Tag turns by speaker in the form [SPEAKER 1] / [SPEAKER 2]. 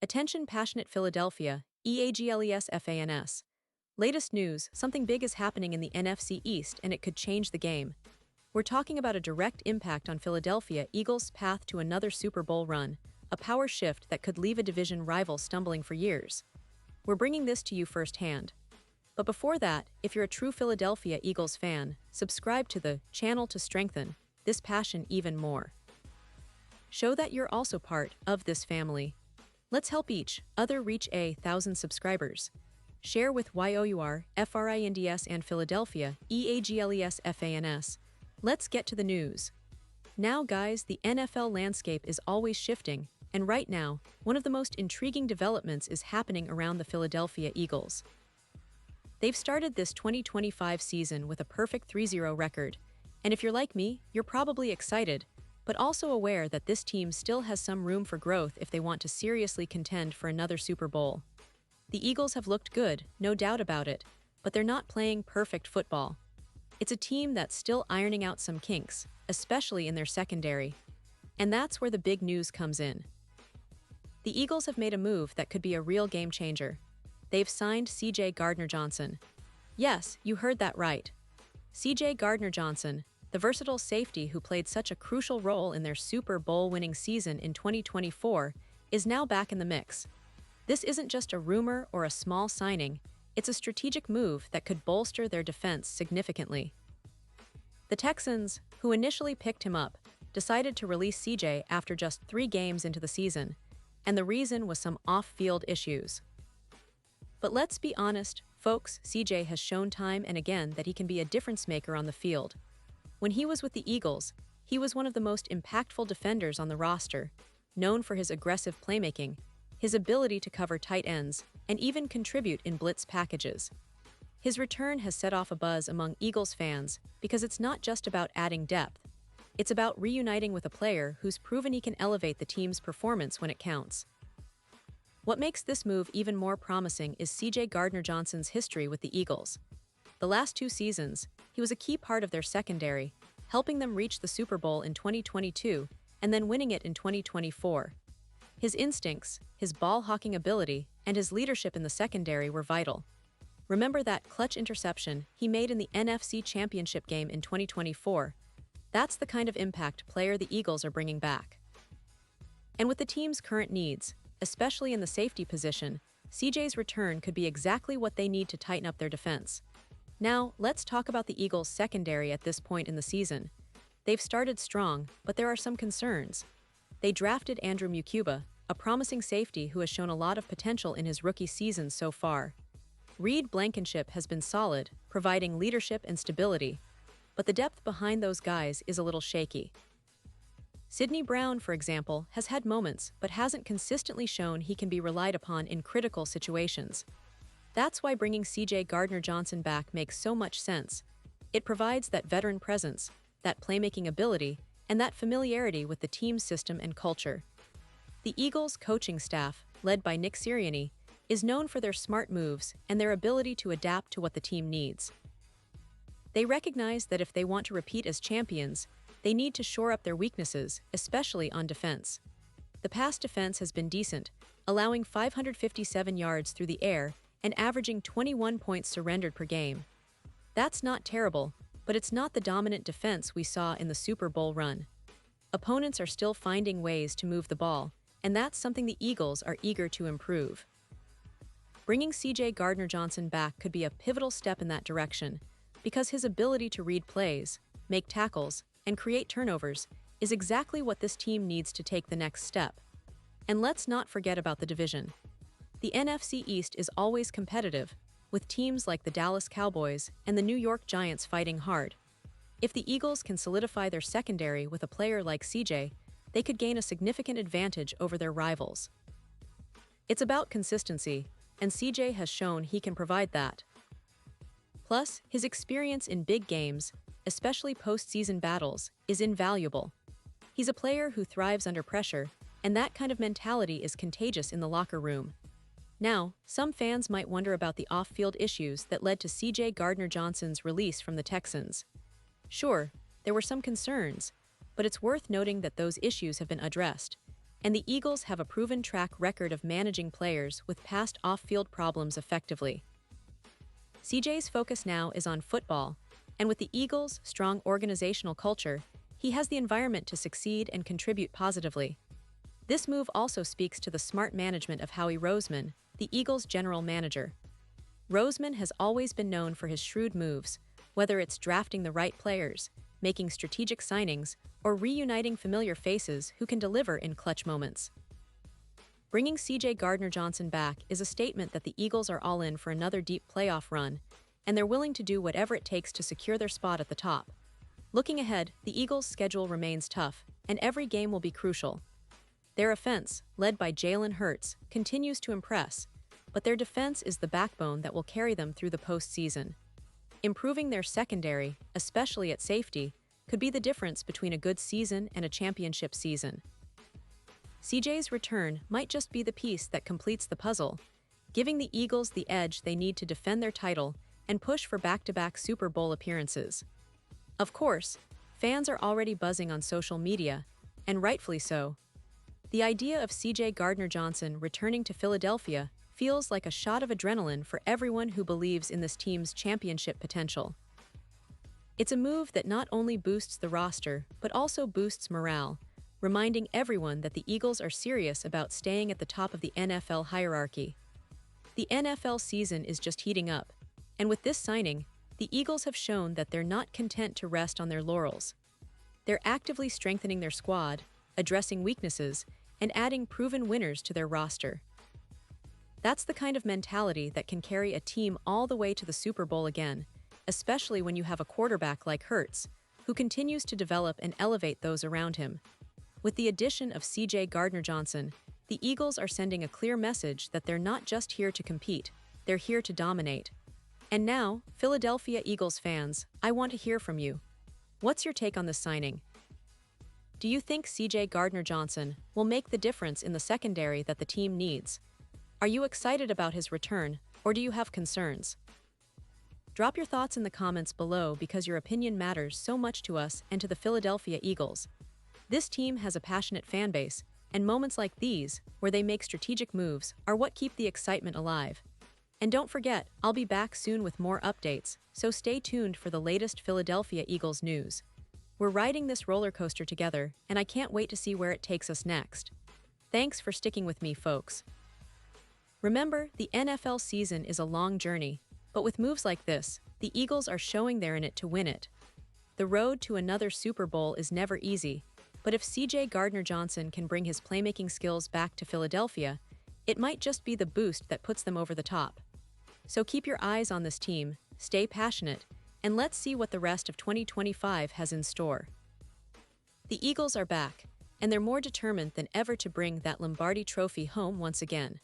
[SPEAKER 1] Attention passionate Philadelphia, EAGLES FANS. Latest news, something big is happening in the NFC East and it could change the game. We're talking about a direct impact on Philadelphia Eagles' path to another Super Bowl run, a power shift that could leave a division rival stumbling for years. We're bringing this to you firsthand. But before that, if you're a true Philadelphia Eagles fan, subscribe to the channel to strengthen this passion even more. Show that you're also part of this family. Let's help each other reach 1,000 subscribers. Share with YOUR, FRINDS and Philadelphia, EAGLES FANS. Let's get to the news. Now guys, the NFL landscape is always shifting, and right now, one of the most intriguing developments is happening around the Philadelphia Eagles. They've started this 2025 season with a perfect 3-0 record, and if you're like me, you're probably excited, but also aware that this team still has some room for growth if they want to seriously contend for another Super Bowl. The Eagles have looked good, no doubt about it, but they're not playing perfect football. It's a team that's still ironing out some kinks, especially in their secondary. And that's where the big news comes in. The Eagles have made a move that could be a real game changer. They've signed CJ Gardner-Johnson. Yes, you heard that right. CJ Gardner-Johnson, the versatile safety who played such a crucial role in their Super Bowl-winning season in 2024, is now back in the mix. This isn't just a rumor or a small signing, it's a strategic move that could bolster their defense significantly. The Texans, who initially picked him up, decided to release CJ after just 3 games into the season, and the reason was some off-field issues. But let's be honest, folks, CJ has shown time and again that he can be a difference maker on the field. When he was with the Eagles, he was one of the most impactful defenders on the roster, known for his aggressive playmaking, his ability to cover tight ends, and even contribute in blitz packages. His return has set off a buzz among Eagles fans because it's not just about adding depth. It's about reuniting with a player who's proven he can elevate the team's performance when it counts. What makes this move even more promising is CJ Gardner-Johnson's history with the Eagles. The last 2 seasons, he was a key part of their secondary, helping them reach the Super Bowl in 2022 and then winning it in 2024. His instincts, his ball-hawking ability, and his leadership in the secondary were vital. Remember that clutch interception he made in the NFC Championship game in 2024? That's the kind of impact player the Eagles are bringing back. And with the team's current needs, especially in the safety position, CJ's return could be exactly what they need to tighten up their defense. Now, let's talk about the Eagles' secondary at this point in the season. They've started strong, but there are some concerns. They drafted Andrew Mukuba, a promising safety who has shown a lot of potential in his rookie season so far. Reed Blankenship has been solid, providing leadership and stability, but the depth behind those guys is a little shaky. Sidney Brown, for example, has had moments but hasn't consistently shown he can be relied upon in critical situations. That's why bringing CJ Gardner-Johnson back makes so much sense. It provides that veteran presence, that playmaking ability, and that familiarity with the team's system and culture. The Eagles' coaching staff, led by Nick Sirianni, is known for their smart moves and their ability to adapt to what the team needs. They recognize that if they want to repeat as champions, they need to shore up their weaknesses, especially on defense. The pass defense has been decent, allowing 557 yards through the air and averaging 21 points surrendered per game. That's not terrible, but it's not the dominant defense we saw in the Super Bowl run. Opponents are still finding ways to move the ball, and that's something the Eagles are eager to improve. Bringing CJ Gardner-Johnson back could be a pivotal step in that direction, because his ability to read plays, make tackles, and create turnovers is exactly what this team needs to take the next step. And let's not forget about the division. The NFC East is always competitive, with teams like the Dallas Cowboys and the New York Giants fighting hard. If the Eagles can solidify their secondary with a player like CJ, they could gain a significant advantage over their rivals. It's about consistency, and CJ has shown he can provide that. Plus, his experience in big games, especially postseason battles, is invaluable. He's a player who thrives under pressure, and that kind of mentality is contagious in the locker room. Now, some fans might wonder about the off-field issues that led to CJ Gardner-Johnson's release from the Texans. Sure, there were some concerns, but it's worth noting that those issues have been addressed, and the Eagles have a proven track record of managing players with past off-field problems effectively. CJ's focus now is on football, and with the Eagles' strong organizational culture, he has the environment to succeed and contribute positively. This move also speaks to the smart management of Howie Roseman, the Eagles' general manager. Roseman has always been known for his shrewd moves, whether it's drafting the right players, making strategic signings, or reuniting familiar faces who can deliver in clutch moments. Bringing CJ Gardner-Johnson back is a statement that the Eagles are all in for another deep playoff run, and they're willing to do whatever it takes to secure their spot at the top. Looking ahead, the Eagles' schedule remains tough, and every game will be crucial. Their offense, led by Jalen Hurts, continues to impress, but their defense is the backbone that will carry them through the postseason. Improving their secondary, especially at safety, could be the difference between a good season and a championship season. CJ's return might just be the piece that completes the puzzle, giving the Eagles the edge they need to defend their title and push for back-to-back Super Bowl appearances. Of course, fans are already buzzing on social media, and rightfully so. The idea of CJ Gardner-Johnson returning to Philadelphia feels like a shot of adrenaline for everyone who believes in this team's championship potential. It's a move that not only boosts the roster, but also boosts morale, reminding everyone that the Eagles are serious about staying at the top of the NFL hierarchy. The NFL season is just heating up, and with this signing, the Eagles have shown that they're not content to rest on their laurels. They're actively strengthening their squad, addressing weaknesses, and adding proven winners to their roster. That's the kind of mentality that can carry a team all the way to the Super Bowl again, especially when you have a quarterback like Hurts, who continues to develop and elevate those around him. With the addition of CJ Gardner-Johnson, the Eagles are sending a clear message that they're not just here to compete, they're here to dominate. And now, Philadelphia Eagles fans, I want to hear from you. What's your take on this signing? Do you think CJ Gardner-Johnson will make the difference in the secondary that the team needs? Are you excited about his return, or do you have concerns? Drop your thoughts in the comments below because your opinion matters so much to us and to the Philadelphia Eagles. This team has a passionate fan base, and moments like these, where they make strategic moves, are what keep the excitement alive. And don't forget, I'll be back soon with more updates, so stay tuned for the latest Philadelphia Eagles news. We're riding this roller coaster together, and I can't wait to see where it takes us next. Thanks for sticking with me, folks. Remember, the NFL season is a long journey, but with moves like this, the Eagles are showing they're in it to win it. The road to another Super Bowl is never easy, but if CJ Gardner-Johnson can bring his playmaking skills back to Philadelphia, it might just be the boost that puts them over the top. So keep your eyes on this team, stay passionate, and let's see what the rest of 2025 has in store. The Eagles are back, and they're more determined than ever to bring that Lombardi Trophy home once again.